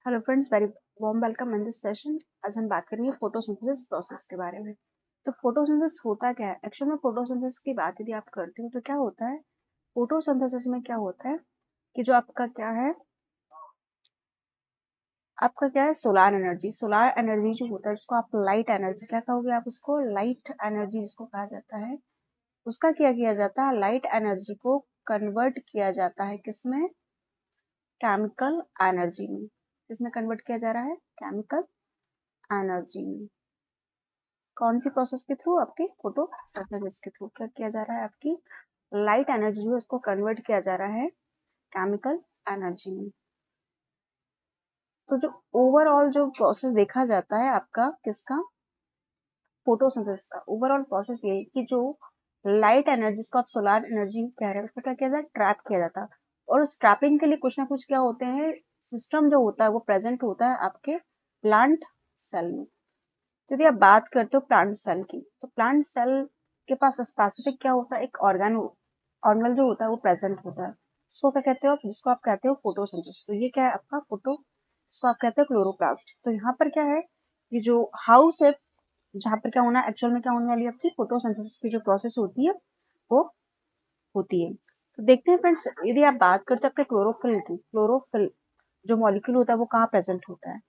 Hello friends, very warm welcome in this session. आज हम बात करेंगे फोटोसिंथेसिस प्रोसेस के बारे में। तो फोटोसिंथेसिस होता क्या है? एक्चुअल में फोटोसिंथेसिस की बात यदि आप करते हो तो क्या होता है, फोटोसिंथेसिस में क्या होता है कि जो आपका क्या है सोलार एनर्जी जो होता है, जिसको आप लाइट एनर्जी क्या कहोगे, आप उसको लाइट एनर्जी जिसको कहा जाता है, उसका क्या किया जाता है, लाइट एनर्जी को कन्वर्ट किया जाता है किसमें, केमिकल एनर्जी में। किसमें कन्वर्ट किया जा रहा है? केमिकल एनर्जी में। कौन सी प्रोसेस के थ्रू? आपकी फोटोसिंथेसिस के थ्रू क्या किया जा रहा है, आपकी लाइट एनर्जी जो है उसको कन्वर्ट किया जा रहा है केमिकल एनर्जी में। तो जो ओवरऑल जो प्रोसेस देखा जाता है आपका किसका, फोटोसिंथेसिस का ओवरऑल प्रोसेस ये है कि जो लाइट एनर्जी जिसको आप सोलर एनर्जी कह रहे हैं, उसको क्या किया जाता है, ट्रैप किया जाता है। और उस ट्रैपिंग के लिए कुछ ना कुछ क्या होते हैं, सिस्टम जो होता है वो प्रेजेंट होता है आपके प्लांट सेल में। तो यदि आप बात करते हो प्लांट सेल की, तो प्लांट सेल के पास स्पेसिफिक क्या होता है, एक ऑर्गेनल जो होता है वो प्रेजेंट होता है। इसको क्या कहते हो आप? जिसको आप कहते हो फोटोसिंथेसिस। तो ये क्या है आपका जिसको आप कहते हो क्लोरोप्लास्ट। तो यहाँ पर क्या है, ये जो हाउस है जहाँ पर क्या होना है, एक्चुअल में क्या होने वाली है, आपकी फोटोसिंथेसिस की जो प्रोसेस होती है वो होती है। तो देखते हैं फ्रेंड्स, यदि आप बात करते हो आपके क्लोरोफिल की, क्लोरोफिल जो मॉलिक्यूल होता है वो कहाँ प्रेजेंट होता है?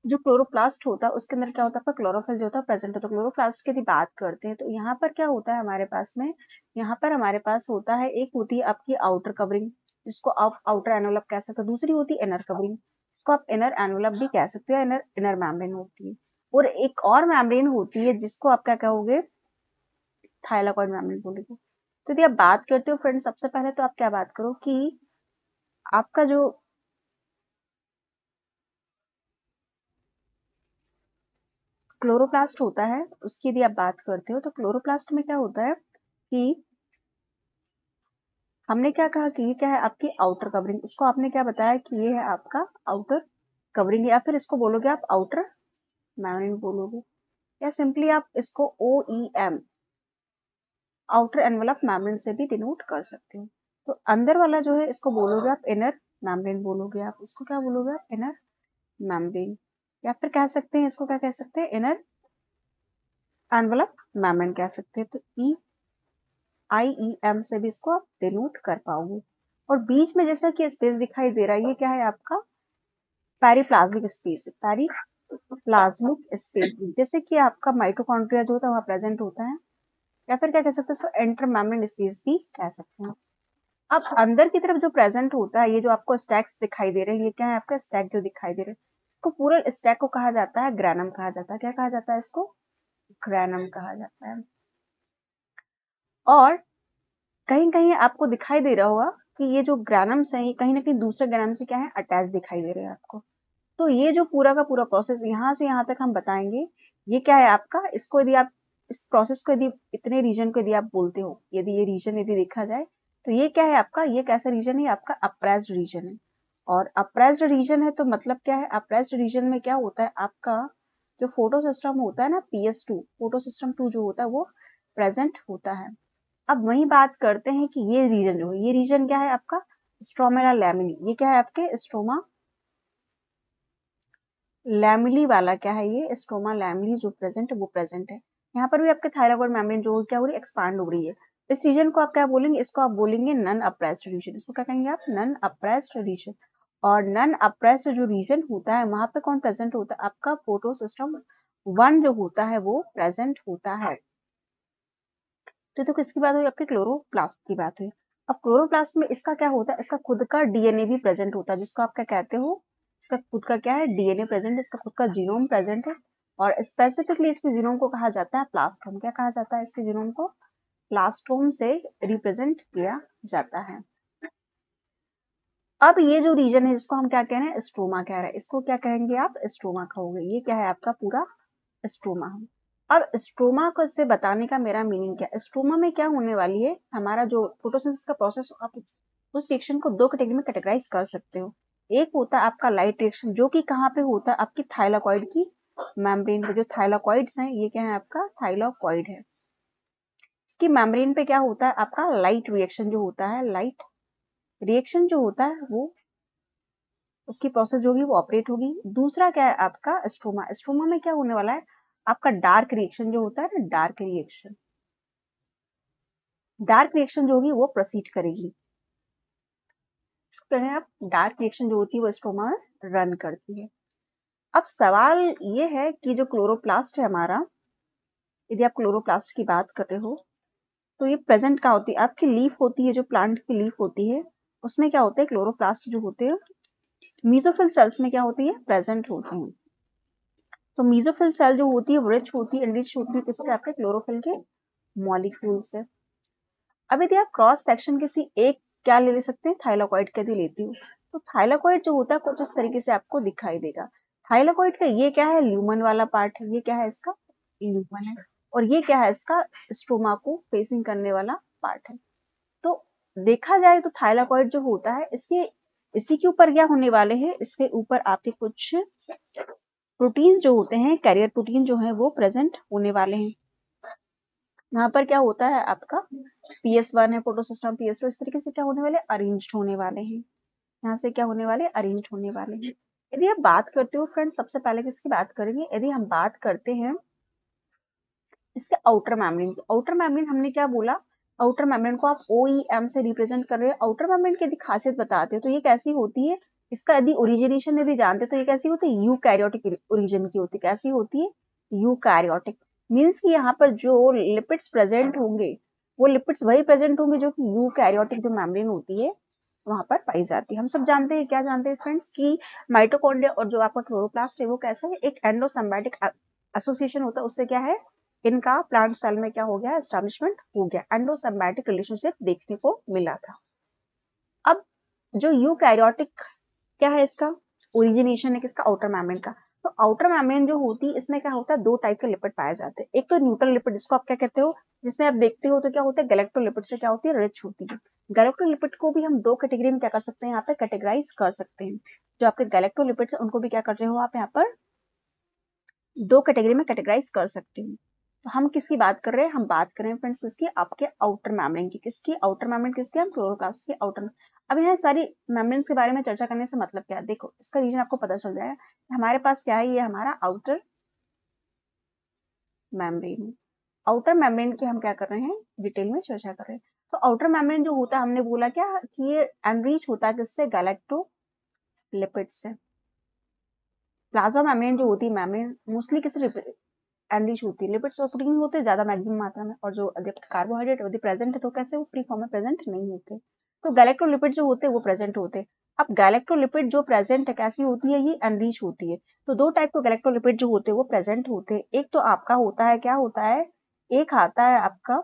जो क्लोरोप्लास्ट होता है उसके अंदर क्या होता है, आपका क्लोरोफिल जो होता है प्रेजेंट होता है। क्लोरोप्लास्ट की यदि बात करते हैं तो यहाँ पर क्या होता है हमारे पास में, यहाँ पर हमारे पास होता है, एक होती है आपकी आउटर कवरिंग जिसको आप आउटर एनवलप कह सकते हो, दूसरी होती है इनर कवरिंग जिसको आप इनर एनवलप भी कह सकते हो, इनर इनर मेम्ब्रेन होती है। और एक और मेम्ब्रेन होती है जिसको आप क्या कहोगे, थाइलाकॉइड मेम्ब्रेन बोलोगे। तो यदि आप बात करते हो फ्रेंड्स, सबसे पहले तो आप क्या बात करो कि आपका जो क्लोरोप्लास्ट होता है उसकी यदि आप बात करते हो, तो क्लोरोप्लास्ट में क्या होता है कि हमने क्या कहा कि ये क्या है, आपकी आउटर कवरिंग। इसको आपने क्या बताया कि ये है आपका आउटर कवरिंग, या फिर इसको बोलोगे आप आउटर मेम्ब्रेन बोलोगे, या सिंपली आप इसको OEM आउटर एनवलप मेम्ब्रेन से भी डिनोट कर सकते हो। तो अंदर वाला जो है इसको बोलोगे आप इनर मेम्ब्रेन बोलोगे, आप इसको क्या बोलोगे, आप इनर मेम्ब्रेन, या फिर कह सकते हैं इसको क्या कह सकते हैं, इनर एनवलप मेम्ब्रेन कह सकते हैं। तो IEM से भी इसको आप डिनोट कर पाओगे। और बीच में जैसा कि स्पेस दिखाई दे रहा है, ये क्या है आपका पेरिप्लाज्मिक स्पेस है, पेरिप्लाज्मिक स्पेस। जैसे कि आपका माइटोकॉन्ड्रिया जो होता है वहां प्रेजेंट होता है, या फिर क्या कह सकते हैं इसको इंटर मेम्ब्रेन स्पेस भी कह सकते हैं। अब अंदर की तरफ जो प्रेजेंट होता है, ये जो आपको स्टैक्स दिखाई दे रहे हैं, ये क्या है आपका स्टैक जो दिखाई दे रहे हैं, इसको पूरा स्टैक को कहा जाता है ग्रैनम कहा जाता है। क्या कहा जाता है इसको? ग्रैनम कहा जाता है। और कहीं कहीं आपको दिखाई दे रहा होगा कि ये जो ग्रैनम्स हैं ये कहीं ना कहीं दूसरे ग्रैनम से क्या है, अटैच दिखाई दे रहे हैं आपको। तो ये जो पूरा का पूरा प्रोसेस यहाँ से यहाँ तक हम बताएंगे, ये क्या है आपका, इसको यदि आप इस प्रोसेस को यदि इतने रीजन को यदि आप बोलते हो, यदि ये रीजन यदि देखा जाए तो ये क्या है आपका, ये कैसा रीजन है, आपका अप्रेस्ड रीजन है। और अप्रेस्ड रीजन है तो मतलब क्या है, अप्रेस्ड रीजन में क्या होता है आपका, जो फोटो सिस्टम होता है ना, PS2 फोटो सिस्टम 2 जो होता है वो प्रेजेंट होता है। अब वही बात करते हैं कि ये रीजन जो है, ये रीजन क्या है आपका, स्ट्रोमेला लैमिनी। ये क्या है आपके स्ट्रोमा लैमिली वाला क्या है, ये स्ट्रोमा लैमिली जो प्रेजेंट है वो प्रेजेंट है। यहाँ पर भी आपके थायराइड मेम्ब्रेन जो क्या हो रही है, एक्सपांड हो रही है। इस रीजन को आप क्या बोलेंगे, इसको आप बोलेंगे नन अप्रेस्ड रीजन। इसको क्या कहेंगे आप, नन अप्रेस्ड रीजन। और नन अप्रेस्ड जो रीजन होता है वहां पे कौन प्रेजेंट होता है, आपका फोटो सिस्टम 1 जो होता है वो प्रेजेंट होता है। तो किसकी बात हुई, आपके क्लोरोप्लास्ट की बात हुई। अब क्लोरोप्लास्ट में इसका क्या होता है, इसका खुद का DNA भी प्रेजेंट होता है, जिसको आप क्या कहते हो, इसका खुद का क्या है, DNA प्रेजेंट है, इसका खुद का जीनोम प्रेजेंट है। और स्पेसिफिकली इसके जीनोम को कहा जाता है प्लास्टोम। क्या कहा जाता है इसके जीनोम को? प्लास्टोम से रिप्रेजेंट किया जाता है। अब ये जो रीजन है जिसको हम क्या कह रहे हैं, स्ट्रोमा कह रहे हैं, इसको क्या कहेंगे आप, स्ट्रोमा कहोगे। ये क्या है आपका पूरा स्ट्रोमा। अब स्ट्रोमा को से बताने का मेरा मीनिंग क्या है, स्ट्रोमा में क्या होने वाली है, हमारा जो फोटोसिंथेसिस का प्रोसेस, आप उस रिएक्शन को 2 कैटेगरी में कैटेगराइज कर सकते हो। एक होता है आपका लाइट रिएक्शन, जो कि कहाँ पे होता है, आपकी थाइलाकॉइड की मेम्ब्रेन पे। जो थाइलाकॉइड्स हैं ये क्या है आपका, थाइलाकॉइड है। इसकी मेम्ब्रेन पे क्या होता है आपका, लाइट रिएक्शन जो होता है, लाइट रिएक्शन जो होता है वो उसकी प्रोसेस जो होगी वो ऑपरेट होगी। दूसरा क्या है आपका स्ट्रोमा, स्ट्रोमा में क्या होने वाला है आपका डार्क रिएक्शन जो होता है ना, डार्क रिएक्शन, डार्क रिएक्शन जो होगी वो प्रोसीड करेगी। कहें आप डार्क रिएक्शन जो होती है वो स्ट्रोमा में रन करती है। अब सवाल ये है कि जो क्लोरोप्लास्ट है हमारा, यदि आप क्लोरोप्लास्ट की बात कर रहे हो तो ये प्रेजेंट कहाँ होती है, आपकी लीफ होती है, जो प्लांट की लीफ होती है उसमें क्या होता है, क्लोरोप्लास्ट जो होते हैं मीजोफिल सेल्स में क्या होती है, प्रेजेंट होती है। तो मीजोफिल सेल जो होती है वो रिच होती है, एनरिच होती है किससे, आपके क्लोरोफिल के मॉलिक्यूल से। अब यदि आप क्रॉस सेक्शन किसी एक क्या ले सकते हैं, थाइलाकोइड का यदि लेती हूँ तो थाइलाकोइड जो होता है कुछ इस तरीके से आपको दिखाई देगा। थाइलाकोइड का ये क्या है, ल्यूमन वाला पार्ट है, ये क्या है इसका, ल्यूमन है, और ये क्या है इसका, स्टोमा को फेसिंग करने वाला पार्ट है। तो देखा जाए तो थाइलाकोइड जो होता है इसके इसी के ऊपर क्या होने वाले हैं, इसके ऊपर आपके कुछ प्रोटीन्स जो होते हैं, कैरियर प्रोटीन जो है वो प्रेजेंट होने वाले हैं। यहाँ पर क्या होता है आपका PS1 है, फोटोसिस्टम PS2, इस तरीके से क्या होने वाले, अरेंज्ड होने वाले हैं। यहाँ से क्या होने वाले, अरेंज्ड होने वाले हैं। यदि आप बात करते हो फ्रेंड्स, सबसे पहले किसकी बात करेंगे, यदि हम बात करते हैं इसके आउटर मेम्ब्रेन की। आउटर मेम्ब्रेन हमने क्या बोला, आउटर मेम्ब्रेन को आप OEM से रिप्रेजेंट कर रहे हो। आउटर मेम्ब्रेन की यदि खासियत बताते हो तो ये कैसी होती है, इसका यदि ओरिजिनेशन यदि जानते तो ये कैसी होती है, यूकैरियोटिक ओरिजिन की होती है। कैसी होती है, यूकैरियोटिक। मीन्स कि यहाँ पर जो लिपिड्स प्रेजेंट होंगे वो लिपिड्स वही प्रेजेंट होंगे जो कि यूकैरियोटिक जो मेम्ब्रेन होती है वहां पर पाई जाती है। हम सब जानते हैं, क्या जानते हैं फ्रेंड्स, कि माइटोकॉन्ड्रिया और जो आपका क्लोरोप्लास्ट है वो कैसा है, एक एंडोसिम्बायोटिक एसोसिएशन होता है, उससे क्या है, इनका प्लांट सेल में क्या हो गया, एस्टैब्लिशमेंट हो गया, एंडोसिम्बायोटिक रिलेशनशिप देखने को मिला था। अब जो यूकैरियोटिक क्या है, इसका ओरिजिनेशन है किसका, आउटर मेम्ब्रेन का। तो आउटर मेम्ब्रेन जो होती है इसमें क्या होता है, दो टाइप के लिपिड पाए जाते हैं। एक तो न्यूट्रल लिपिड, जिसको आप क्या कहते हो, जिसमें आप देखते हो तो क्या होता है, गैलेक्टोलिपिड से क्या होती है, रिच होती है। गैलेक्टोलिपिड को भी हम दो कैटेगरी में क्या कर सकते हैं, यहाँ पे कैटेगराइज कर सकते हैं। जो आपके गैलेक्टोलिपिड्स है उनको भी क्या कर रहे हो आप, यहाँ पर दो कैटेगरी में कैटेगराइज कर सकते हैं। तो हम किसकी बात कर रहे हैं, हम बात कर रहे हैं फ्रेंड्स किसकी, आपके आउटर मेम्ब्रेन की। किसकी आउटर मेम्ब्रेन, किसकी, हम क्लोरोप्लास्ट की आउटर। अब यहाँ सारी मेम्ब्रेन्स के बारे में चर्चा करने से मतलब क्या है, देखो इसका रीजन आपको पता चल जाएगा। हमारे पास क्या है, ये हमारा आउटर मेम्ब्रेन। आउटर मेम्ब्रेन की हम क्या कर रहे हैं, डिटेल में चर्चा कर रहे हैं। तो आउटर मेम्ब्रेन जो होता है, हमने बोला क्या कि ये एनरिच होता है किससे, गैलेक्टोलिपिड से। प्लाज्मा मेम्ब्रेन जो होती है, मेम्ब्रेन मोस्टली किससे एनरिच होती है, लिपिड्स और प्रोटीन होते हैं ज्यादा मैक्सिमम मात्रा में, और जो अधिक कार्बोहाइड्रेट यदि प्रेजेंट है तो कैसे, वो फ्री फॉर्म में प्रेजेंट नहीं होते। तो गैलेक्टोलिपिड जो होते हैं वो प्रेजेंट होते हैं। अब गैलेक्टोलिपिड जो प्रेजेंट है कैसी होती है, ये एनरिच होती है। तो दो टाइप के गैलेक्टोलिपिड जो होते हैं वो प्रेजेंट होते हैं। एक तो आपका होता है, क्या होता है, एक आता है आपका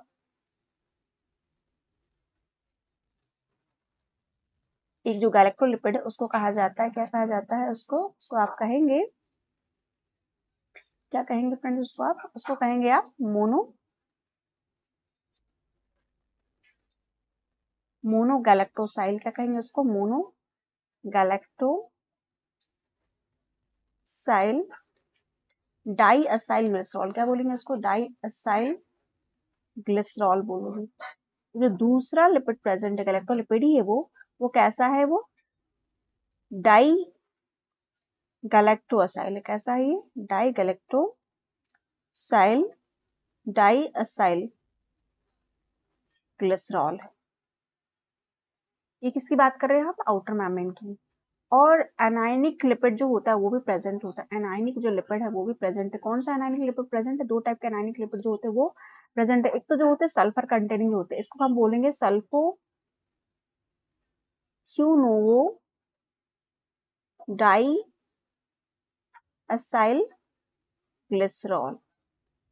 एक जो गैलेक्टोलिपिड है उसको कहा जाता है, क्या कहा जाता है उसको, उसको आप कहेंगे, क्या कहेंगे फ्रेंड्स, उसको आप, उसको कहेंगे आप मोनो गैलेक्टोसाइल। क्या कहेंगे उसको, मोनो गैलेक्टोसाइल डाई असाइल ग्लिसरॉल। क्या बोलेंगे उसको, डाई असाइल ग्लिसरॉल बोलोगे। जो दूसरा लिपिड प्रेजेंट है, गैलेक्टोलिपिड ही है वो कैसा है, वो डाई गैलेक्टोसाइल है। कैसा है ये, डाई गैलेक्टोसाइल डाई असाइल ग्लिसरॉल है। ये किसकी बात कर रहे हैं आप, आउटर मेम्ब्रेन की। और एनायनिक लिपिड जो होता है वो भी प्रेजेंट होता है। एनायनिक जो लिपिड है वो भी प्रेजेंट है। कौन सा एनायनिक लिपिड प्रेजेंट है, दो टाइप के एनायनिक लिपिड जो होते हैं वो प्रेजेंट है। एक तो जो होते हैं सल्फर कंटेनिंग होते हैं, इसको हम बोलेंगे सल्फो क्यूनोवो डाई असाइल ग्लिसरॉल।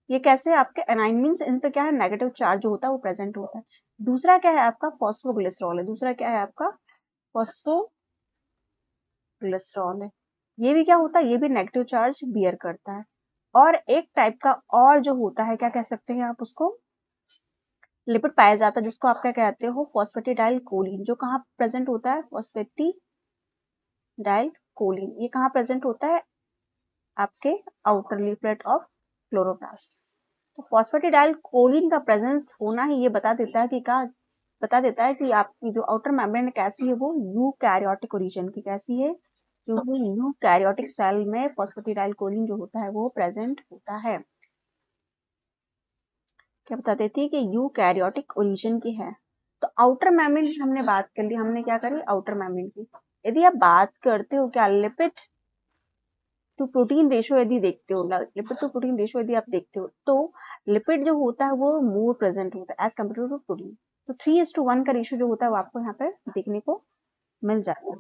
ये कैसे, आपके एनाइन मींस इन पे क्या है, नेगेटिव चार्ज जो होता है वो प्रेजेंट होता है। दूसरा क्या है आपका, फॉस्फोग्लिसरॉल है। दूसरा क्या है आपका, फॉस्फोग्लिसरॉल है। ये भी क्या होता है, ये भी नेगेटिव चार्ज बियर करता है। और एक टाइप का और जो होता है, क्या कह सकते हैं आप उसको, लिपिड पाया जाता है जिसको आप क्या कहते हो, फॉस्फेटिडाइल कोलिन। जो कहाँ प्रेजेंट होता है, फॉस्फेटिडाइल कोलिन। ये कहाँ प्रेजेंट होता है, आपके आउटर लीफलेट ऑफ क्लोरोप्लास्ट। तो फॉस्फेटिडाइल कोलिन का प्रेजेंस होना ही ये बता देता है कि बता देता है कि आपकी जो आउटर मेम्ब्रेन कैसी है, वो यूकैरियोटिक ओरिजिन की। कैसी है, जो कि यूकैरियोटिक सेल में फॉस्फेटिडाइलकोलिन जो होता है वो प्रेजेंट होता है। क्या बताते थे कि यूकैरियोटिक ओरिजिन की है। तो आउटर मेम्ब्रेन की हमने बात कर ली, हमने क्या करी आउटर मेम्ब्रेन की। यदि आप बात करते हो क्या लिपिड टू प्रोटीन रेशो यदि देखते हो, लिपिड टू प्रोटीन रेशो यदि आप देखते हो, तो लिपिड जो होता है वो मोर प्रेजेंट होता है एज कम्पेयर टू प्रोटीन। तो 3:1 का रेशो जो होता है वो आपको यहाँ पर देखने को मिल जाता है।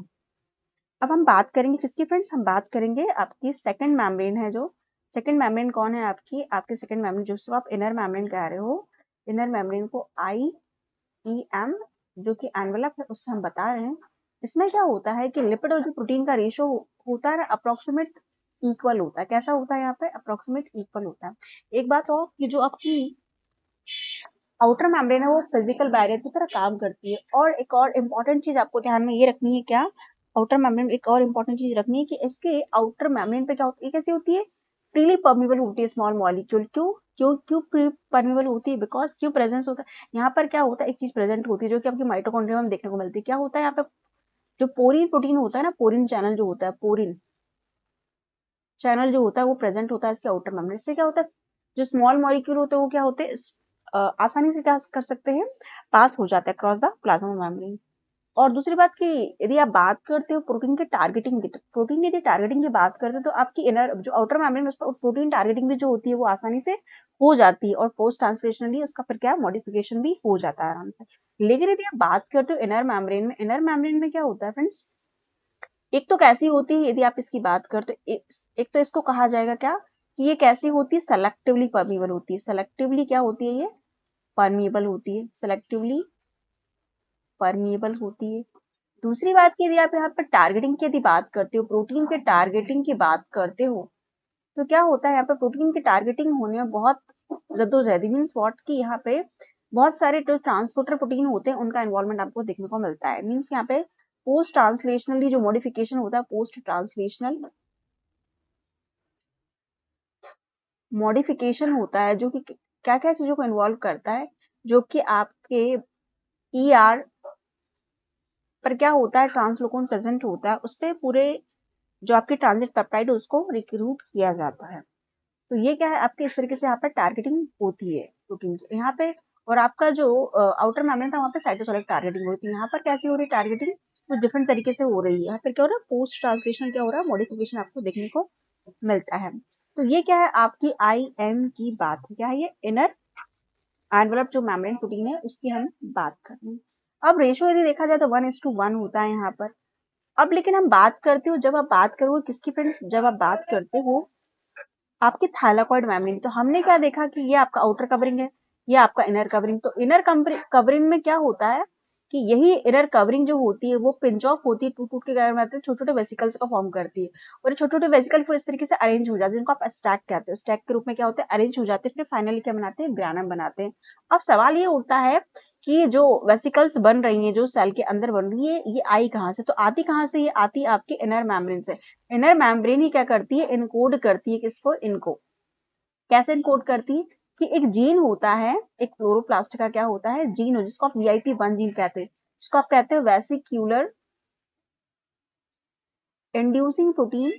अब हम बात करेंगे किसकी फ्रेंड्स, हम बात करेंगे आपकी सेकंड मेम्ब्रेन है। जो सेकंड मेम्ब्रेन कौन है आपकी, आपके सेकंड मेम्ब्रेन जिसको आप इनर मेम्ब्रेन कह रहे हो, इनर मेम्ब्रेन को IEM जो कि एनवेलप है उससे हम बता रहे हैं। इसमें क्या होता है कि लिपिड और जो प्रोटीन का रेशो होता है अप्रोक्सीमेट इक्वल होता है। कैसा होता है यहाँ पे, अप्रोक्सीमेट इक्वल होता है। एक बात और, ये जो आपकी आउटर मेम्ब्रेन है वो फिजिकल बैरियर की तरह काम करती है। और एक और इम्पोर्टेंट चीज आपको ध्यान में ये रखनी है, क्या आउटर मेम्ब्रेन, एक और इम्पोर्टेंट चीज रखनी है कि इसके आउटर मेम्ब्रेन पे क्या होती है, कैसी होती है, फ्रीली परमिबल होती है स्मॉल मॉलिक्यूल। क्यों क्यों क्यों परमिबल होती है, बिकॉज क्यों प्रेजेंस होता है यहाँ पर, क्या होता है एक चीज प्रेजेंट होती है जो कि आपकी माइटोकॉन्ड्रिया में देखने को मिलती है। क्या होता है यहाँ पे, जो पोरिन प्रोटीन होता है ना, पोरिन चैनल जो होता है, पोरिन चैनल जो होता है वो प्रेजेंट होता है इसके आउटर मेम्ब्रेन। इससे क्या होता है, जो स्मॉल मॉलिक्यूल होते हैं वो क्या होते हैं, आसानी से क्या कर सकते हैं, पास हो जाता है क्रॉस द प्लाज्मा मेम्ब्रेन। और दूसरी बात कि यदि आप बात करते हो प्रोटीन के टारगेटिंग की, तो प्रोटीन की यदि टारगेटिंग की बात करते हो तो आपकी इनर जो आउटर मेम्ब्रेन उस पर प्रोटीन टारगेटिंग भी जो होती है वो आसानी से हो जाती है, और पोस्ट ट्रांसलेशनली उसका फिर क्या मॉडिफिकेशन भी हो जाता है आराम से। लेकिन यदि आप बात करते हो इनर मेम्ब्रेन में, इनर मेम्ब्रेन में क्या होता है फ्रेंड्स, एक तो कैसी होती है, यदि आप इसकी बात करते हो, एक तो इसको कहा जाएगा क्या कि ये कैसी होती है, सेलेक्टिवली परमिबल होती है। सेलेक्टिवली क्या होती है, ये परमिएबल होती है, सेलेक्टिवली परमिएबल होती है। दूसरी बात की यदि आप यहाँ पर टारगेटिंग की यदि बात करते हो, प्रोटीन के टारगेटिंग की बात करते हो, तो क्या होता है यहाँ पे प्रोटीन की टारगेटिंग होने में बहुत जद्दोजहद, मीन्स व्हाट की यहाँ पे बहुत सारे जो ट्रांसपोर्टर प्रोटीन होते हैं उनका इन्वॉल्वमेंट आपको देखने को मिलता है। मीन्स यहाँ पे पोस्ट ट्रांसलेशनली जो मॉडिफिकेशन होता है, पोस्ट ट्रांसलेशनल मॉडिफिकेशन होता है जो कि क्या क्या चीजों को इन्वॉल्व करता है, जो कि आपके ER पर क्या होता है, ट्रांसलोकोन प्रेजेंट होता है, उस पर पूरे जो आपके ट्रांजिट पेप्टाइड है उसको रिक्रूट किया जाता है। तो ये क्या है आपके इस तरीके से यहाँ पर टारगेटिंग होती है प्रोटीन की यहाँ पे। और आपका जो आउटर मेम्ब्रेन था वहाँ पे साइटोसोलिक टारगेटिंग होती है। यहाँ पर कैसी हो रही है टारगेटिंग, तो डिफरेंट तरीके से हो रही है। यहाँ पर क्या हो रहा है, पोस्ट ट्रांसलेशन क्या हो रहा है, मॉडिफिकेशन आपको देखने को मिलता है। तो ये क्या है आपकी IM की बात है, क्या है ये इनर एनवेलप जो मेम्ब्रेन प्रोटीन है उसकी हम बात कर रहे हैं। अब रेशो यदि देखा जाए तो 1:1 होता है यहाँ पर। अब लेकिन हम बात करते हो, जब आप बात करोगे किसकी फ्रेंड्स, जब आप बात करते हो आपकी थाइलाकॉइड मेम्ब्रेन, तो हमने क्या देखा कि ये आपका आउटर कवरिंग है, ये आपका इनर कवरिंग। तो इनर कवरिंग में क्या होता है कि यही इनर कवरिंग जो होती है वो पिंच ऑफ होती है, टूट टूट के गायब आते हैं, छोटे छोटे वेसिकल्स का फॉर्म करती है। और ये छोटे छोटे वेसिकल फिर इस तरीके से अरेंज हो जाते हैं, जिनको आप स्टैक कहते हो। स्टैक के रूप में क्या होते हैं, अरेंज हो जाते हैं, फिर फाइनली क्या बनाते हैं, ग्रैनम बनाते हैं। अब सवाल ये उठता है कि जो वेसिकल्स बन रही हैं, जो सेल के अंदर बन रही है, ये आई कहाँ से, तो आती कहाँ से, ये आती आपके इनर मेम्ब्रेन से। इनर मेम्ब्रेन ही क्या करती है, इनकोड करती है किसको, इनको। कैसे इनकोड करती है कि एक जीन होता है, एक क्लोरोप्लास्ट का क्या होता है, जीन हो, जिसको आप VIP1 जीन कहते हैं, जिसको आप कहते हैं वेसिक्यूलर इंड्यूसिंग प्रोटीन।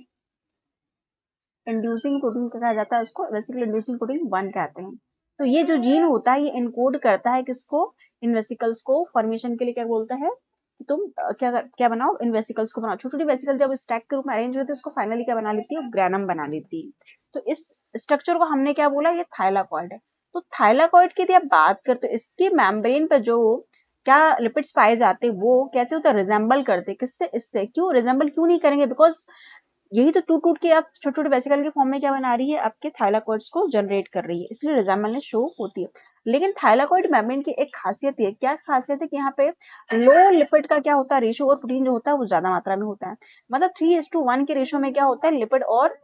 इंड्यूसिंग प्रोटीन क्या कहा जाता है उसको, वेसिकल इंड्यूसिंग प्रोटीन 1 कहते हैं। तो ये जो जीन होता है ये इनकोड करता है किसको, इन वेसिकल्स को फॉर्मेशन के लिए। क्या बोलता है कि तुम क्या क्या बनाओ, इन वेसिकल्स को बनाओ। छोटी छोटी वेसिकल जब स्टैक के रूप में अरेंज होते हैं उसको फाइनली क्या बना लेती है, ग्रैनम बना लेती है। तो इस स्ट्रक्चर को हमने क्या बोला, ये थाइलाकॉइड है। तो थाइलाकॉइड की यदि आप बात करते हो, इसकी मेम्ब्रेन पर जो क्या लिपिड्स पाए जाते हैं वो कैसे होता है, रिजेंबल करते हैं किससे, इससे। क्यों रिजेंबल क्यों नहीं करेंगे, बिकॉज यही तो टूट टूट के आप छोटे छोटे वेसिकल के फॉर्म में क्या बना रही है, आपके थाइलाकॉइड्स को जनरेट कर रही है, इसलिए रिजेंबलनेस शो होती है। लेकिन थाइलाकॉइड मेम्ब्रेन की एक खासियत है, क्या खासियत है कि यहाँ पे लो लिपिड का क्या होता है रेशो, और प्रोटीन जो होता है वो ज्यादा मात्रा में होता है। मतलब 3:1 के रेशो में क्या होता है, लिपिड और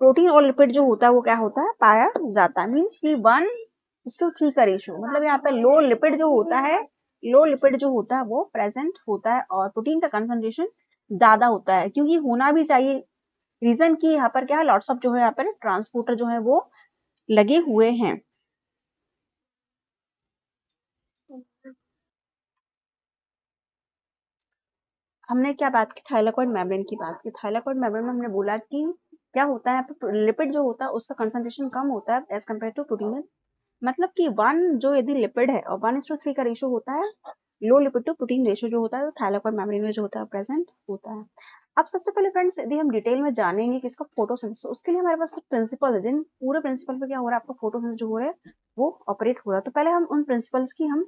प्रोटीन और लिपिड जो होता है वो क्या होता है, पाया जाता है। मीन्स की 1:3 का रेशो, मतलब यहाँ पे लो लिपिड जो होता है, लो लिपिड जो होता है वो प्रेजेंट होता है, और प्रोटीन का कंसंट्रेशन ज्यादा होता है, क्योंकि होना भी चाहिए। रीजन की यहाँ पर क्या है, लॉट्स ऑफ जो है यहाँ पर ट्रांसपोर्टर जो है वो लगे हुए हैं। हमने क्या बात की, थाइलाकॉइड मेम्ब्रेन की बात की। थाइलाकॉइड मेम्ब्रेन में हमने बोला कि क्या होता है, यहाँ पे लिपिड जो होता है उसका कंसंट्रेशन कम होता है एज कम्पेयर टू प्रोटीन। मतलब कि वन जो यदि लिपिड है और 1:3 का रेशियो होता है, लो लिपिड टू प्रोटीन रेशियो जो होता है, तो थाइलाकॉइड मेम्ब्रेन में जो होता है प्रेजेंट होता है। अब सबसे पहले फ्रेंड्स, यदि हम डिटेल में जानेंगे कि इसका फोटोसिंथेसिस, उसके लिए हमारे पास कुछ प्रिंसिपल है, जिन पूरे प्रिंसिपल पे क्या हो रहा है, आपका फोटोसिंथेसिस जो हो रहा है वो ऑपरेट हो रहा है। तो पहले हम उन प्रिंसिपल्स की हम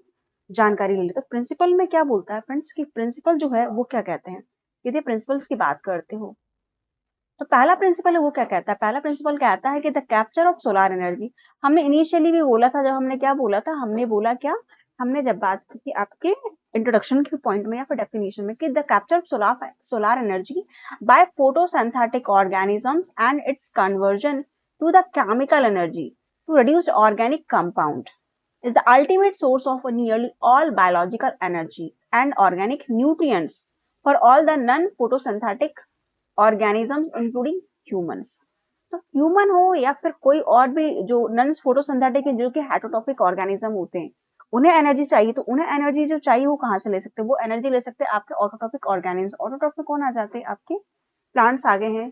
जानकारी ले लेते हैं। प्रिंसिपल में क्या बोलता है फ्रेंड्स, कि प्रिंसिपल जो है वो क्या कहते हैं। यदि प्रिंसिपल्स की बात करते हो तो पहला प्रिंसिपल है वो क्या कहता है, पहला प्रिंसिपल कहता है कि the capture of solar energy. हमने इनिशियली भी बोला था, जब हमने क्या बोला था, हमने बोला क्या, हमने जब बात की थी आपके इंट्रोडक्शन के पॉइंट में या फिर डेफिनेशन में, कि the capture of solar energy by photosynthetic organisms and its conversion to the chemical energy to reduce organic compound is the ultimate source of nearly all biological energy and organic nutrients for all the non-photosynthetic organisms including humans। तो human हो या फिर कोई और भी जो non photosynthetic है, जो कि हेटरोट्रॉपिक ऑर्गेनिज्म होते हैं, उन्हें एनर्जी चाहिए, तो उन्हें एनर्जी जो चाहिए वो कहाँ से ले सकते हैं, वो एनर्जी ले सकते हैं आपके ऑटोट्रॉपिक ऑर्गेनिज्म। ऑटोट्रॉपिक कौन आ जाते हैं, आपके प्लांट्स आ गए हैं,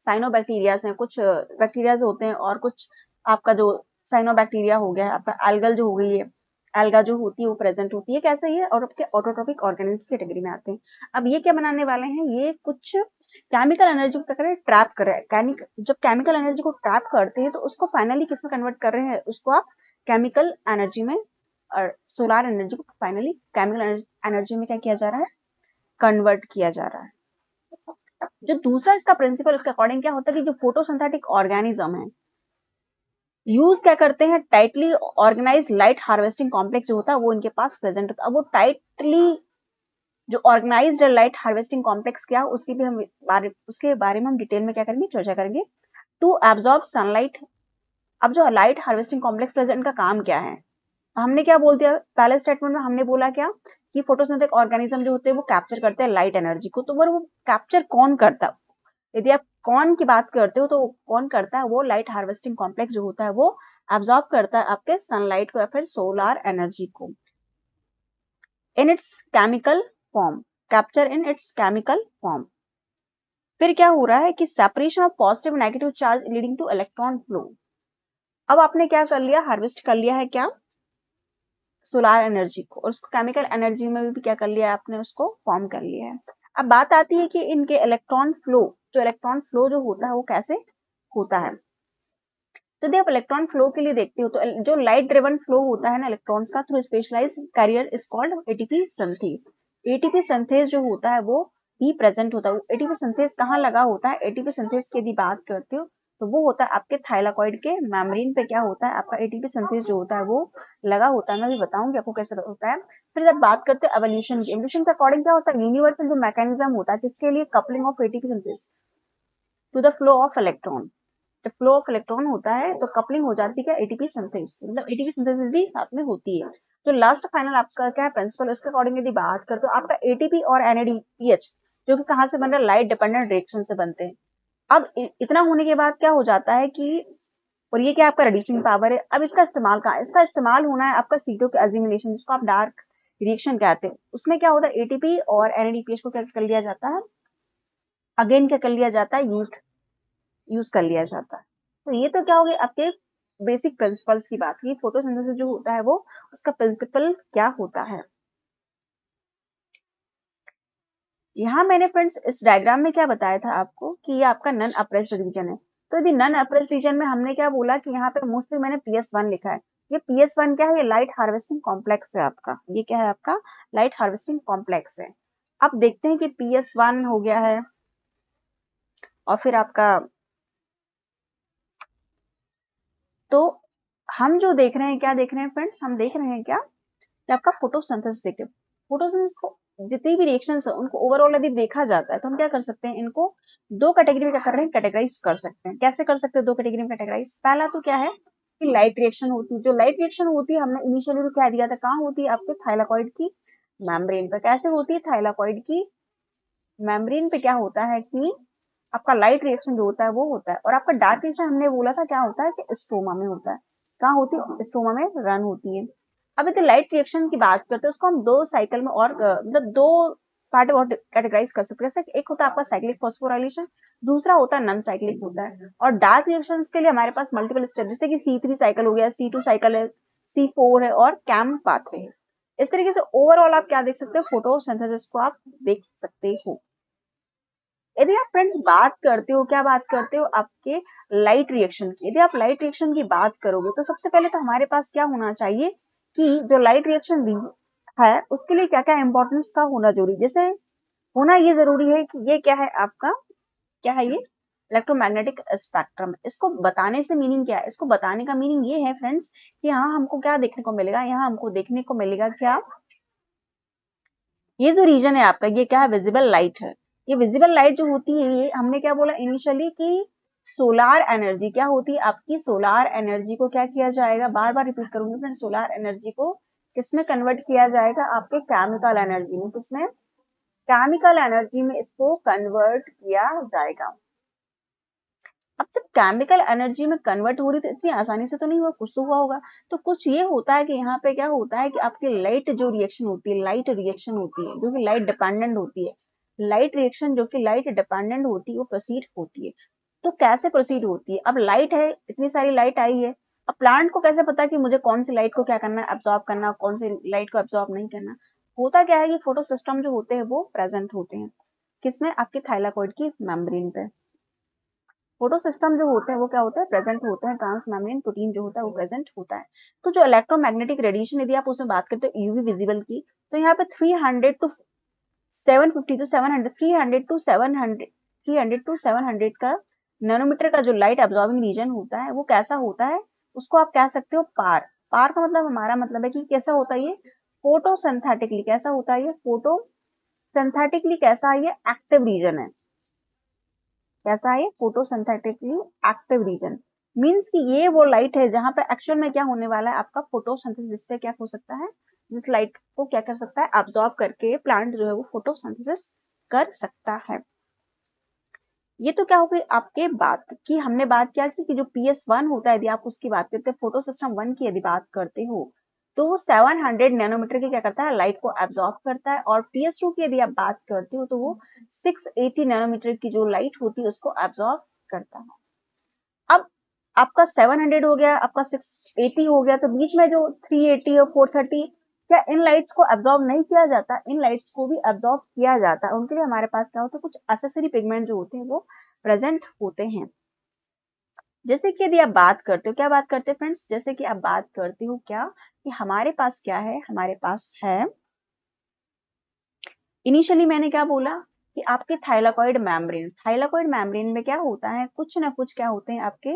साइनोबैक्टीरियाज हैं, कुछ बैक्टीरियाज होते हैं, और कुछ आपका जो साइनोबैक्टीरिया हो गया, आपका एल्गल जो हो गई है, एल्गा जो होती है वो प्रेजेंट होती है, कैसे ये और आपके ऑटोट्रॉपिक ऑर्गेनिज्म की कैटेगरी में आते हैं। अब ये क्या बनाने वाले हैं, ये कुछ केमिकल एनर्जी को क्या कर रहे हैं, ट्रैप कर रहे हैं। जब केमिकल एनर्जी को ट्रैप करते हैं तो उसको फाइनली किस में कन्वर्ट कर रहे हैं, उसको आप केमिकल एनर्जी में, और सोलर एनर्जी को फाइनली केमिकल एनर्जी में क्या किया जा रहा है, कन्वर्ट किया जा रहा है। जो दूसरा इसका प्रिंसिपल, उसके अकॉर्डिंग क्या होता है कि जो फोटोसिंथेटिक ऑर्गेनिज्म है, यूज क्या करते हैं, tightly organise light harvesting complex जो होता है वो इनके पास प्रेजेंट होता है। अब वो टाइटली जो ऑर्गेनाइज्ड लाइट हार्वेस्टिंग कॉम्प्लेक्स क्या, उसके बारे में हम डिटेल में क्या करेंगे, चर्चा करेंगे। To absorb sunlight. अब जो लाइट हार्वेस्टिंग कॉम्प्लेक्स प्रेजेंट का काम क्या है, हमने क्या बोल दिया पहले स्टेटमेंट में, हमने बोला क्या कि फोटोसिंथेटिक ऑर्गेनिज्म जो होते हैं वो कैप्चर करते हैं लाइट एनर्जी को। तो वो कैप्चर कौन करता है, यदि आप कौन की बात करते हो तो कौन करता है, वो लाइट हार्वेस्टिंग कॉम्प्लेक्स जो होता है वो एब्जॉर्ब करता है आपके सनलाइट को या फिर सोलर एनर्जी को in its chemical form, capture in its chemical form. फिर क्या हो रहा है कि separation of positive negative charge leading two electron flow. अब आपने क्या कर लिया, हार्वेस्ट कर लिया है क्या, सोलर एनर्जी को, और उसको केमिकल एनर्जी में भी क्या कर लिया है आपने, उसको फॉर्म कर लिया है। अब बात आती है कि इनके इलेक्ट्रॉन फ्लो, जो इलेक्ट्रॉन फ्लो जो होता है वो कैसे होता है। तो यदि आप इलेक्ट्रॉन फ्लो के लिए देखते हो तो जो लाइट ड्रिवन फ्लो होता है ना इलेक्ट्रॉन्स का, through specialise carrier is called ATP synthase. ATP synthase जो होता है वो भी प्रेजेंट होता है। एटीपी सिंथेस कहाँ लगा होता है, एटीपी सिंथेस की यदि बात करते हो तो वो होता है आपके थाइलाकॉइड के मेम्ब्रेन पे, क्या होता है आपका एटीपी सिंथेस जो होता है वो लगा होता है। मैं भी बताऊंगी आपको कैसे होता है। फिर जब बात करते हैं एवोल्यूशन की, एवोल्यूशन के अकॉर्डिंग क्या होता है, यूनिवर्सल जो मैकेनिज्म होता है जिसके लिए coupling of ATP synthase to the flow of electron. जब फ्लो ऑफ इलेक्ट्रॉन होता है तो कपलिंग हो जाती है क्या, एटीपी सिंथेसिस, मतलब एटीपी सिंथेसिस भी साथ में होती है। जो लास्ट फाइनल आपका क्या है प्रिंसिपल, उसके अकॉर्डिंग यदि बात करते हो आपका एटीपी और एनएडीपीएच जो कि कहाँ से बन रहा है, लाइट डिपेंडेंट रिएक्शन से बनते हैं। अब इतना होने के बाद क्या हो जाता है कि, और ये क्या आपका रेडिएशन पावर है। अब इसका इस्तेमाल कहाँ, इसका इस्तेमाल होना है आपका सीटो के एजिमिनेशन, जिसको आप डार्क रिएक्शन कहते हैं। उसमें क्या होता है, एटीपी और एनएडीपीएच को क्या कर लिया जाता है, अगेन क्या कर लिया जाता है, यूज कर लिया जाता है। तो ये तो क्या हो गई आपके बेसिक प्रिंसिपल्स की बात की, फोटोसिंथेसिस जो होता है वो उसका प्रिंसिपल क्या होता है। यहाँ मैंने फ्रेंड्स इस डायग्राम में क्या बताया था आपको कि ये आपका नन अप्रेस्ड रीजन है। तो यदि नन अप्रेस्ड रीजन में हमने क्या बोला कि यहाँ पे मोस्टली मैंने PS1 लिखा है। ये PS1 क्या है, ये लाइट हार्वेस्टिंग कॉम्प्लेक्स है आपका, ये क्या है आपका लाइट हार्वेस्टिंग कॉम्प्लेक्स है। अब देखते हैं कि PS1 हो गया है, और फिर आपका, तो हम जो देख रहे हैं, क्या देख रहे हैं फ्रेंड्स, हम देख रहे हैं क्या कि आपका फोटोसिंथेसिस देखिए, फोटोसिंथेसिस को जितनी भी रिएक्शंस है उनको ओवरऑल यदि देखा जाता है तो हम क्या कर सकते हैं, इनको दो कैटेगरी में क्या कर रहे हैं, कैटेगराइज कर सकते हैं। कैसे कर सकते हैं दो कैटेगरी में कैटेगराइज, पहला तो क्या है कि लाइट रिएक्शन होती है। जो लाइट रिएक्शन होती है हमने इनिशियली भी क्या दिया था, कहाँ होती है आपके थाइलाकॉइड की मेम्ब्रेन पे। कैसे होती है, थाइलाकॉइड की मेम्ब्रेन पे क्या होता है कि आपका लाइट रिएक्शन जो होता है वो होता है, और आपका डार्क रिएक्शन हमने बोला था क्या होता है कि स्ट्रोमा में होता है। कहाँ होती है, स्ट्रोमा में रन होती है। अब यदि लाइट रिएक्शन की बात करते हैं उसको हम दो साइकिल में और मतलब दो पार्ट और कैटेगराइज कर सकते हैं। जैसे एक होता है आपका साइक्लिक फॉस्फोराइलेशन, दूसरा होता है नॉन साइक्लिक होता है। और डार्क रिएक्शंस के लिए हमारे पास मल्टीपल स्टेप, जैसे कि C3 साइकिल हो गया, C2 साइकिल है, C4 है और कैम पाथवे है। इस तरीके से ओवरऑल आप क्या देख सकते हो, फोटोसिंथेसिस को आप देख सकते हो। यदि आप फ्रेंड्स बात करते हो, क्या बात करते हो, आपके लाइट रिएक्शन की, यदि आप लाइट रिएक्शन की बात करोगे तो सबसे पहले तो हमारे पास क्या होना चाहिए कि जो लाइट रिएक्शन है उसके लिए क्या क्या इंपॉर्टेंस का होना जरूरी, जैसे होना ये जरूरी है कि ये क्या है आपका, क्या है ये इलेक्ट्रोमैग्नेटिक स्पेक्ट्रम। इसको बताने से मीनिंग क्या है, इसको बताने का मीनिंग ये है फ्रेंड्स कि यहाँ हमको क्या देखने को मिलेगा, यहाँ हमको देखने को मिलेगा क्या, ये जो रीजन है आपका, ये क्या है, विजिबल लाइट है। ये विजिबल लाइट जो होती है, ये हमने क्या बोला इनिशियली कि सोलार एनर्जी क्या होती है आपकी, सोलार एनर्जी को क्या किया जाएगा, बार बार रिपीट करूंगी फ्रेंड, सोलार एनर्जी को किसमें कन्वर्ट किया जाएगा, आपके केमिकल एनर्जी में। किसमें, केमिकल एनर्जी में इसको कन्वर्ट किया जाएगा। अब जब केमिकल एनर्जी में कन्वर्ट हो रही तो इतनी आसानी से तो नहीं हुआ, कुछ तो हुआ होगा। तो कुछ ये होता है कि यहाँ पे क्या होता है कि आपकी लाइट जो रिएक्शन होती है, लाइट रिएक्शन होती है जो कि लाइट डिपेंडेंट होती है, लाइट रिएक्शन जो कि लाइट डिपेंडेंट होती है वो प्रोसीड होती है। तो कैसे प्रोसीड होती है, अब लाइट है, इतनी सारी लाइट आई है, अब प्लांट को कैसे पता कि मुझे कौन सी लाइट को क्या करना है, एब्जॉर्ब करना है, कौन सी लाइट को एब्जॉर्ब नहीं करना। होता क्या है कि फोटो सिस्टम जो होते हैं वो प्रेजेंट होते हैं किसमें, आपके थाइलाकॉइड की मेम्ब्रेन पे। फोटो सिस्टम जो होते हैं वो क्या होता है, प्रेजेंट होते हैं, ट्रांस मेम्ब्रेन प्रोटीन जो होता है वो प्रेजेंट होता है। तो जो इलेक्ट्रोमैग्नेटिक रेडिएशन यदि आप उसमें बात करते हो यूवी विजिबल की, तो यहाँ पे 300 टू 750 टू 700 300 टू 700 300 टू 700 का नैनोमीटर का जो लाइट एब्जॉर्बिंग रीजन होता है वो कैसा होता है, उसको आप कह सकते हो पार। पार का मतलब हमारा मतलब है कि कैसा होता है ये, फोटोसिंथेटिकली कैसा होता है ये, फोटोसिंथेटिकली कैसा है ये, एक्टिव रीजन है। कैसा है, फोटोसिंथेटिकली एक्टिव रीजन। मींस कि ये वो लाइट है जहां पे एक्चुअल में क्या होने वाला है, आपका फोटोसिंथेसिस, जिस पे क्या हो सकता है, जिस लाइट को क्या कर सकता है, अब्सॉर्ब करके प्लांट जो है वो फोटोसिंथेसिस कर सकता है। ये तो क्या हो गई आपके बात की, हमने बात क्या की कि जो PS1 होता है, यदि आप उसकी बात करते हैं, फोटो सिस्टम 1 की यदि बात करते हो, तो वो 700 नैनोमीटर की क्या करता है, लाइट को एब्जॉर्ब करता है। और PS2 की यदि आप बात करते हो तो वो 680 नैनोमीटर की जो लाइट होती है उसको एब्जॉर्ब करता है। अब आपका 700 हो गया, आपका 680 हो गया, तो बीच में जो 380 और 430, क्या इन लाइट्स को एब्जॉर्ब नहीं किया जाता, इन लाइट्स को भी एब्जॉर्ब किया जाता है। उनके लिए हमारे पास क्या होता है, कुछ एसेसरी पिगमेंट जो होते हैं वो प्रेजेंट होते हैं। जैसे कि यदि आप बात करते हो, क्या बात करते हैं फ्रेंड्स, जैसे कि आप बात करते हो क्या कि हमारे पास क्या है, हमारे पास है, इनिशियली मैंने क्या बोला कि आपके थाइलाकॉइड मेम्ब्रेन, थाइलाकॉइड मेम्ब्रेन में क्या होता है, कुछ ना कुछ क्या होते हैं आपके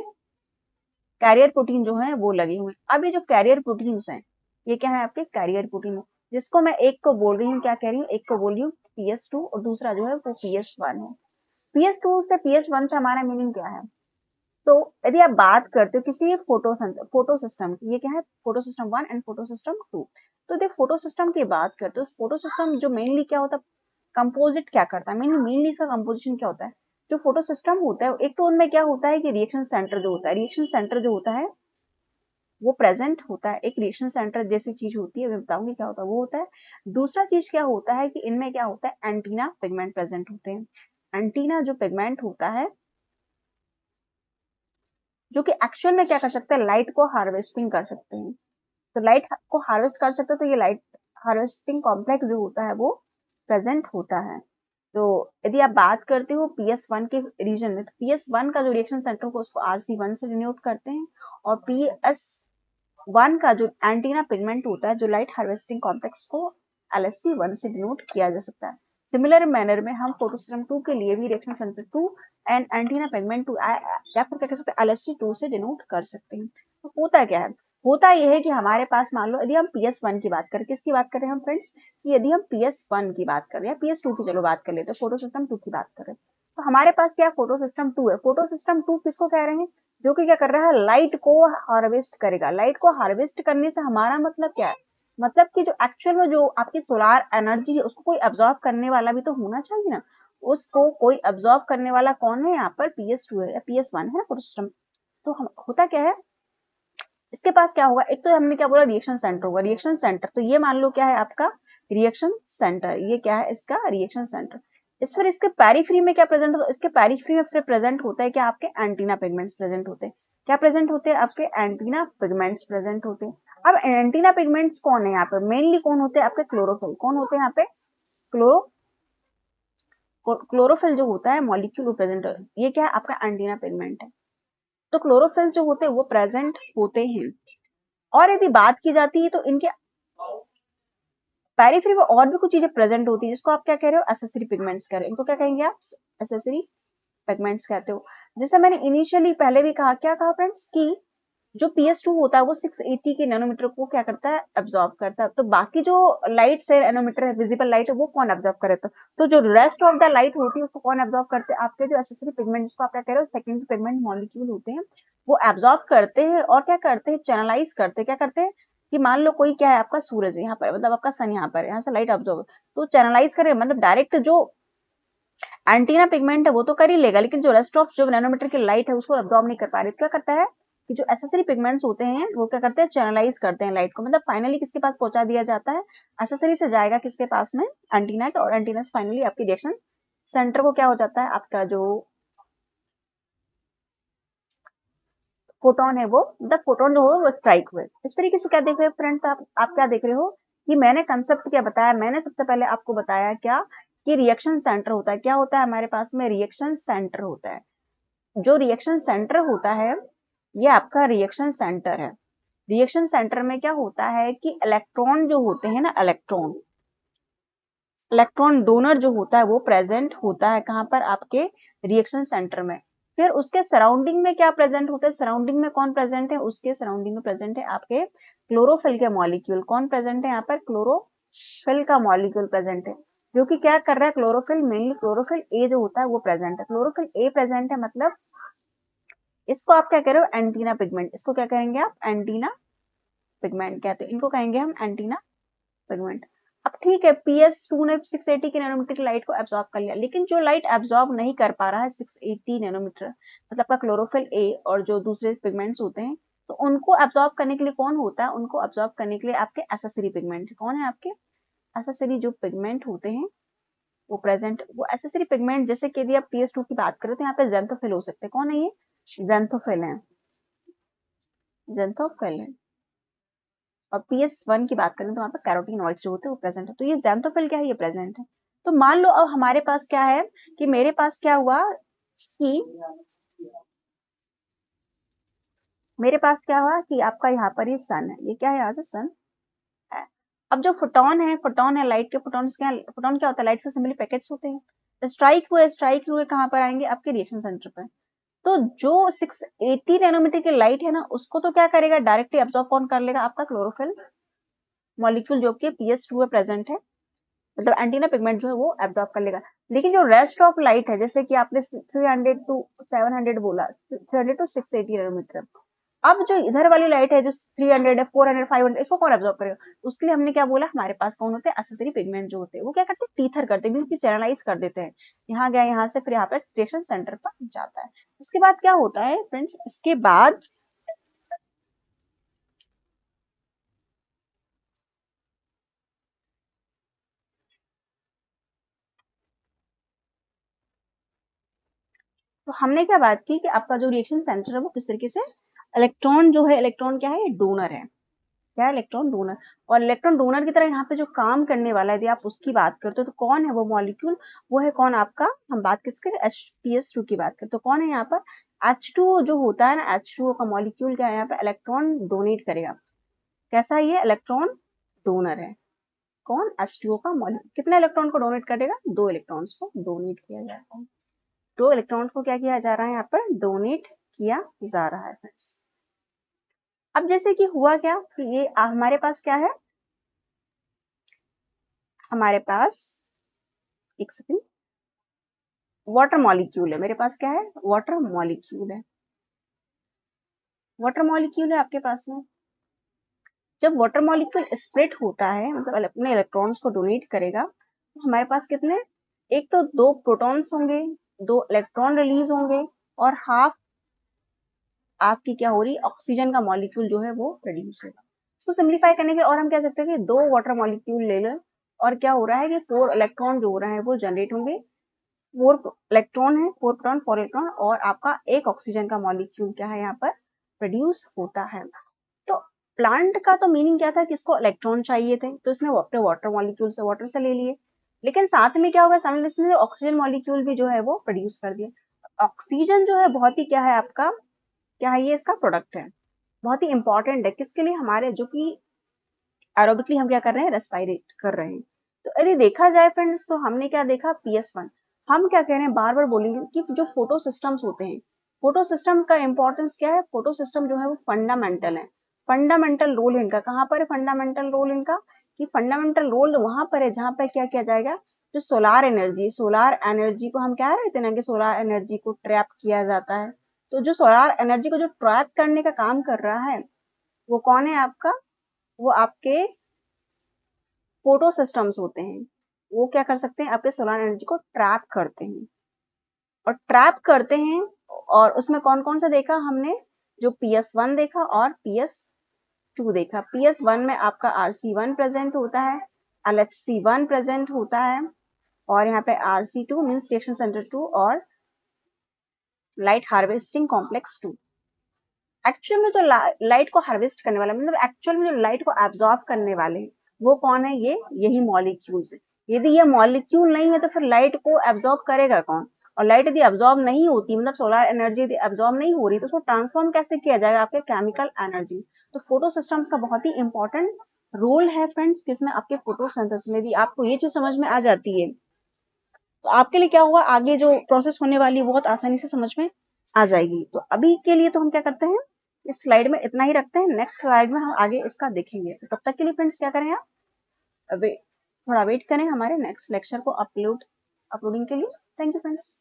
कैरियर प्रोटीन जो है वो लगे हुए हैं। अब ये जो कैरियर प्रोटीन्स हैं, ये क्या है आपके कैरियर प्रोटीन, जिसको मैं एक को बोल रही हूँ, क्या कह रही हूँ, एक को बोल रही हूँ PS2 और दूसरा जो है वो PS1 है। PS2 से PS1 से हमारा मीनिंग क्या है, तो यदि आप बात करते हो किसी फोटो सिस्टम की, ये क्या है, photo system 1 and photo system 2। तो यदि फोटो सिस्टम की बात करते हो, फोटो सिस्टम जो मेनली क्या होता है, कंपोजिट क्या करता है, मेनली इसका कंपोजिशन क्या होता है, जो फोटो सिस्टम होता है, एक तो उनमें क्या होता है कि रिएक्शन सेंटर जो होता है, रिएक्शन सेंटर जो होता है वो प्रेजेंट होता है, एक रिएक्शन सेंटर जैसी चीज होती है, मैं बताऊंगी क्या होता है, वो होता है। दूसरा चीज क्या होता है कि इनमें क्या होता है, एंटीना पिगमेंट प्रेजेंट होते हैं। एंटीना जो पिगमेंट होता है जो कि एक्चुअल में क्या कर सकते हैं, लाइट को हार्वेस्टिंग कर सकते हैं। तो लाइट को हार्वेस्ट कर सकते हैं, तो ये लाइट हार्वेस्टिंग कॉम्प्लेक्स जो होता है वो प्रेजेंट होता है। तो यदि आप बात करते हो PS1 के रीजन में, तो PS1 का जो रिएक्शन सेंटर को उसको RC1 से डिनोट करते हैं, और PS1 का जो एंटीना पिगमेंट होता है, जो लाइट हार्वेस्टिंग कॉम्प्लेक्स को LSC1 से डिनोट किया जा सकता है। सिमिलर मैनर में हम फोटोसिस्टम 2 के लिए भी reaction centre 2 and antenna pigment 2 या फिर क्या कह सकते हैं LSC2 से डिनोट कर सकते हैं। तो होता क्या है, होता यह है कि हमारे पास मान लो यदि हम PS1 की बात करें, किसकी बात करें हम फ्रेंड्स, कि यदि हम PS1 की बात करें या PS2 की चलो बात कर लेते हैं, फोटो सिस्टम 2 की बात करें, तो हमारे पास क्या फोटो सिस्टम 2 है। फोटो सिस्टम 2 किसको कह रहे हैं, जो कि क्या कर रहा है, लाइट को हार्वेस्ट करेगा। लाइट को हार्वेस्ट करने से हमारा मतलब क्या है, मतलब कि जो एक्चुअल में जो आपकी सोलार एनर्जी है उसको कोई अब्सॉर्ब करने वाला भी तो होना चाहिए ना, उसको कोई अब्सॉर्ब करने वाला कौन है यहाँ पर, PS2 है या PS1 है फोटो सिस्टम। तो होता क्या है इसके पास क्या होगा, एक तो हमने क्या बोला रिएक्शन सेंटर होगा, रिएक्शन सेंटर, तो ये मान लो क्या है आपका रिएक्शन सेंटर, ये क्या है इसका रिएक्शन सेंटर। इस फिर इसके पेरिफेरी में क्या प्रेजेंट होता है, इसके पेरिफेरी में फिर प्रेजेंट होता है क्या, आपके एंटीना पिगमेंट्स प्रेजेंट होते हैं। क्या प्रेजेंट होते हैं, आपके एंटीना पिगमेंट्स प्रेजेंट होते हैं। अब एंटीना पिगमेंट्स कौन है यहाँ पे, मेनली कौन होते हैं आपके क्लोरोफिल, कौन होते हैं यहाँ पे क्लोरोफिल जो होता है मॉलिक्यूल प्रेजेंट, ये क्या है आपका एंटीना पिगमेंट है। तो क्लोरोफिल जो होते हैं वो प्रेजेंट होते हैं। और यदि बात की जाती है तो इनके पेरिफेरी में और भी कुछ चीजें प्रेजेंट होती है, जिसको आप क्या कह रहे हो, एसेसरी पिगमेंट्स कह रहे हो, इनको क्या कहेंगे आप, एसेसरी पिगमेंट्स कहते हो। जैसे मैंने इनिशियली पहले भी कहा, क्या कहा फ्रेंड्स, कि जो PS2 होता है वो 680 के नैनोमीटर को क्या करता है, एब्जॉर्ब करता है। तो बाकी जो लाइट से नैनोमीटर है, विजिबल लाइट है, वो कौन एब्जॉर्ब करता है, तो जो रेस्ट ऑफ द लाइट होती है उसको कौन एब्जॉर्ब करते हैं, आपके जो एसेसरी पिगमेंट, जिसको आप क्या कह रहे हो सेकेंडरी पिगमेंट मॉलिक्यूल होते हैं, वो एब्जॉर्ब करते हैं और क्या करते हैं, चैनलाइज करते हैं। क्या करते हैं कि मान लो कोई क्या है आपका सूरज है यहाँ पर, मतलब आपका सन यहाँ पर, यहाँ से लाइट ऑब्जॉर्व, तो चैनलाइज करे, मतलब डायरेक्ट जो एंटीना पिगमेंट है वो तो कर ही लेगा, लेकिन जो रेस्ट ऑफ जो नैनोमीटर की लाइट है उसको एब्जॉर्ब नहीं कर पा रही। क्या करता है कि जो एसेसरी पिगमेंट्स होते हैं वो क्या करते हैं, चैनलाइज करते हैं लाइट को, मतलब फाइनली किसके पास पहुंचा दिया जाता है, एसेसरी से जाएगा किसके पास में, एंटीना के, और एंटीना से फाइनली आपकी रिएक्शन सेंटर को क्या हो जाता है, आपका जो फोटोन है वो, मतलब फोटोन जो हो वो स्ट्राइक हुए। इस तरीके से क्या देख रहे हो फ्रेंड्स, आप क्या देख रहे हो कि मैंने कंसेप्ट क्या बताया, मैंने सबसे पहले आपको बताया क्या, कि रिएक्शन सेंटर होता है, क्या होता है हमारे पास में, रिएक्शन सेंटर होता है। जो रिएक्शन सेंटर होता है ये आपका रिएक्शन सेंटर है। रिएक्शन सेंटर में क्या होता है कि इलेक्ट्रॉन जो होते हैं ना, इलेक्ट्रॉन डोनर जो होता है वो प्रेजेंट होता है कहां पर, आपके रिएक्शन सेंटर में। फिर उसके सराउंडिंग में क्या प्रेजेंट होता है, सराउंडिंग में कौन प्रेजेंट है, उसके सराउंडिंग में प्रेजेंट है आपके क्लोरोफिल के मॉलिक्यूल। कौन प्रेजेंट है यहाँ पर, क्लोरोफिल का मॉलिक्यूल प्रेजेंट है, जो कि क्या कर रहा है, क्लोरोफिल, मेनली क्लोरोफिल ए जो होता है वो प्रेजेंट है। क्लोरोफिल ए प्रेजेंट है, मतलब इसको आप क्या कह रहे हो, एंटीना पिगमेंट, इसको क्या कहेंगे आप, एंटीना पिगमेंट कहते हैं, इनको कहेंगे हम एंटीना पिगमेंट। अब ठीक है, PS2 ने 680 के नैनोमीटर की लाइट को एब्जॉर्ब कर लिया, लेकिन जो लाइट एब्जॉर्ब नहीं कर पा रहा है 680 नैनोमीटर, मतलब का क्लोरोफिल ए और जो दूसरे पिगमेंट्स होते हैं, तो उनको एब्जॉर्ब करने के लिए कौन होता है, उनको एब्जॉर्ब करने के लिए आपके एसेसरी पिगमेंट, कौन है आपके एसेसरी जो पिगमेंट होते हैं वो प्रेजेंट, वो एसेसरी पिगमेंट, जैसे कि यदि आप PS2 की बात करें तो यहाँ पे जेंथोफिल हो सकते हैं, कौन है ये, जेंथोफिल है, जेंथोफिल है। और PS1 की बात करें तो वहां पर कैरोटीनॉइड्स जो होते हैं वो प्रेजेंट है, तो ये जेंथोफिल क्या है, ये प्रेजेंट है। तो मान लो अब हमारे पास क्या है, कि मेरे पास क्या हुआ कि मेरे पास क्या हुआ कि आपका यहाँ पर ये सन है, ये क्या है, यहाँ से सन है। अब जो फोटोन है लाइट के, फोटोन क्या होता है, लाइट से सिंपली पैकेट्स होते हैं, स्ट्राइक हुए कहाँ पर आएंगे, आपके रिएक्शन सेंटर पर। तो जो 680 नैनोमीटर की लाइट है ना, उसको तो क्या करेगा, डायरेक्टली एब्जॉर्ब कौन कर लेगा, आपका क्लोरोफिल मॉलिक्यूल जो कि PS2 में प्रेजेंट है, मतलब एंटीना पिगमेंट जो है वो एब्जॉर्ब कर लेगा। लेकिन जो रेस्ट ऑफ लाइट है, जैसे कि आपने 300 टू 700 बोला, 300 टू 680 नैनोमीटर, अब जो इधर वाली लाइट है जो 300 है, 400, 500, इसको कौन एब्जॉर्ब करेगा, उसके लिए हमने क्या बोला, हमारे पास कौन होते हैं, एसेसरी पिगमेंट जो होते हैं, वो क्या करते हैं, टीथर करते हैं, मींस की चैनलाइज कर देते हैं, यहाँ गया, यहाँ से फिर यहाँ पर रिएक्शन सेंटर पर जाता है। इसके बाद क्या होता है फ्रेंड्स, इसके बाद तो हमने क्या बात की कि आपका जो रिएक्शन सेंटर है वो किस तरीके से, इलेक्ट्रॉन जो है, इलेक्ट्रॉन क्या है, डोनर है, क्या है, इलेक्ट्रॉन डोनर। और इलेक्ट्रॉन डोनर की तरह यहाँ पे जो काम करने वाला है, यदि आप उसकी बात करते हो तो कौन है वो मॉलिक्यूल, वो है कौन आपका, हम बात किसके, PS2 की बात करते तो कौन है यहाँ पर, H2O जो होता है ना, H2O का मॉलिक्यूल क्या है, यहाँ पे इलेक्ट्रॉन डोनेट करेगा। कैसा है ये, इलेक्ट्रॉन डोनर है, कौन, H2O का मॉलिक्यूल। कितने इलेक्ट्रॉन को डोनेट करेगा, 2 इलेक्ट्रॉन्स को डोनेट किया जाता है, 2 इलेक्ट्रॉन्स को क्या किया जा रहा है, यहाँ पर डोनेट किया जा रहा है फ्रेंड्स। अब जैसे कि हुआ क्या कि ये हमारे पास क्या है, हमारे पास एक सेकंड, वाटर मॉलिक्यूल है मेरे पास, क्या है, वाटर मॉलिक्यूल है, वाटर मॉलिक्यूल है आपके पास में। जब वाटर मॉलिक्यूल स्प्लिट होता है, मतलब अपने इलेक्ट्रॉन्स को डोनेट करेगा, तो हमारे पास कितने, एक तो 2 प्रोटॉन्स होंगे, 2 इलेक्ट्रॉन रिलीज होंगे, और हाफ आपकी क्या हो रही है, ऑक्सीजन का मॉलिक्यूल जो है वो प्रोड्यूस होगा। इसको सिंप्लीफाई करने के लिए और हम कह सकते हैं कि 2 वाटर मॉलिक्यूल ले लें और क्या हो रहा है कि 4 इलेक्ट्रॉन जो हो रहे हैं वो जनरेट होंगे। 4 इलेक्ट्रॉन है, 4 प्रोटॉन 4 इलेक्ट्रॉन, और आपका एक ऑक्सीजन का मॉलिक्यूल क्या है यहाँ पर प्रोड्यूस होता है। तो प्लांट का तो मीनिंग क्या था कि इसको इलेक्ट्रॉन चाहिए थे, तो इसने अपने वाटर मॉलिक्यूल से वाटर से ले लिए, लेकिन साथ में क्या होगा, साइमल्टेनियसली ऑक्सीजन मॉलिक्यूल भी जो है वो प्रोड्यूस कर दिया। ऑक्सीजन जो है बहुत ही क्या है आपका, क्या है, ये इसका प्रोडक्ट है, बहुत ही इंपॉर्टेंट है किसके लिए, हमारे जो कि एरोबिकली हम क्या कर रहे हैं, रेस्पायरेट कर रहे हैं। तो यदि देखा जाए फ्रेंड्स, तो हमने क्या देखा, PS1। हम क्या कह रहे हैं, बार बार बोलेंगे कि जो फोटो सिस्टम्स होते हैं, फोटो सिस्टम का इंपॉर्टेंस क्या है, फोटो सिस्टम जो है वो फंडामेंटल है, फंडामेंटल रोल इनका कहाँ पर है, फंडामेंटल रोल इनका, कि फंडामेंटल रोल वहां पर है जहां पर क्या किया जाएगा, जो सोलार एनर्जी को हम कह रहे थे ना कि सोलार एनर्जी को ट्रैप किया जाता है। तो जो सोलार एनर्जी को जो ट्रैप करने का काम कर रहा है वो कौन है आपका, वो आपके फोटो सिस्टम्स होते हैं। वो क्या कर सकते हैं, आपके सोलर एनर्जी को ट्रैप करते हैं, और ट्रैप करते हैं। और उसमें कौन कौन सा देखा हमने, जो PS1 देखा और PS2 देखा। PS1 में आपका RC1 प्रेजेंट होता है, LHC1 प्रेजेंट होता है, और यहाँ पे RC2 मीन्स रिएक्शन सेंटर 2 और लाइट हार्वेस्टिंग कॉम्प्लेक्स 2। एक्चुअल में जो लाइट को हार्वेस्ट करने वाला, मतलब एक्चुअल में जो लाइट को एब्जॉर्ब करने वाले हैं वो कौन है, ये यही मॉलिक्यूल्स है। यदि ये मॉलिक्यूल नहीं है तो फिर लाइट को एब्जॉर्ब करेगा कौन, और लाइट यदि एब्जॉर्ब नहीं होती, मतलब सोलर एनर्जी यदि एब्जॉर्ब नहीं हो रही, तो उसको ट्रांसफॉर्म कैसे किया जाएगा, आपके केमिकल एनर्जी। तो फोटो सिस्टम्स का बहुत ही इंपॉर्टेंट रोल है फ्रेंड्स, किसमें, आपके फोटोसिंथेसिस में। यदि आपको ये चीज समझ में आ जाती है तो आपके लिए क्या होगा, आगे जो प्रोसेस होने वाली है बहुत आसानी से समझ में आ जाएगी। तो अभी के लिए तो हम क्या करते हैं, इस स्लाइड में इतना ही रखते हैं, नेक्स्ट स्लाइड में हम आगे इसका देखेंगे। तो तब तक के लिए फ्रेंड्स क्या करें आप, थोड़ा वेट करें हमारे नेक्स्ट लेक्चर को अपलोडिंग के लिए। Thank you friends.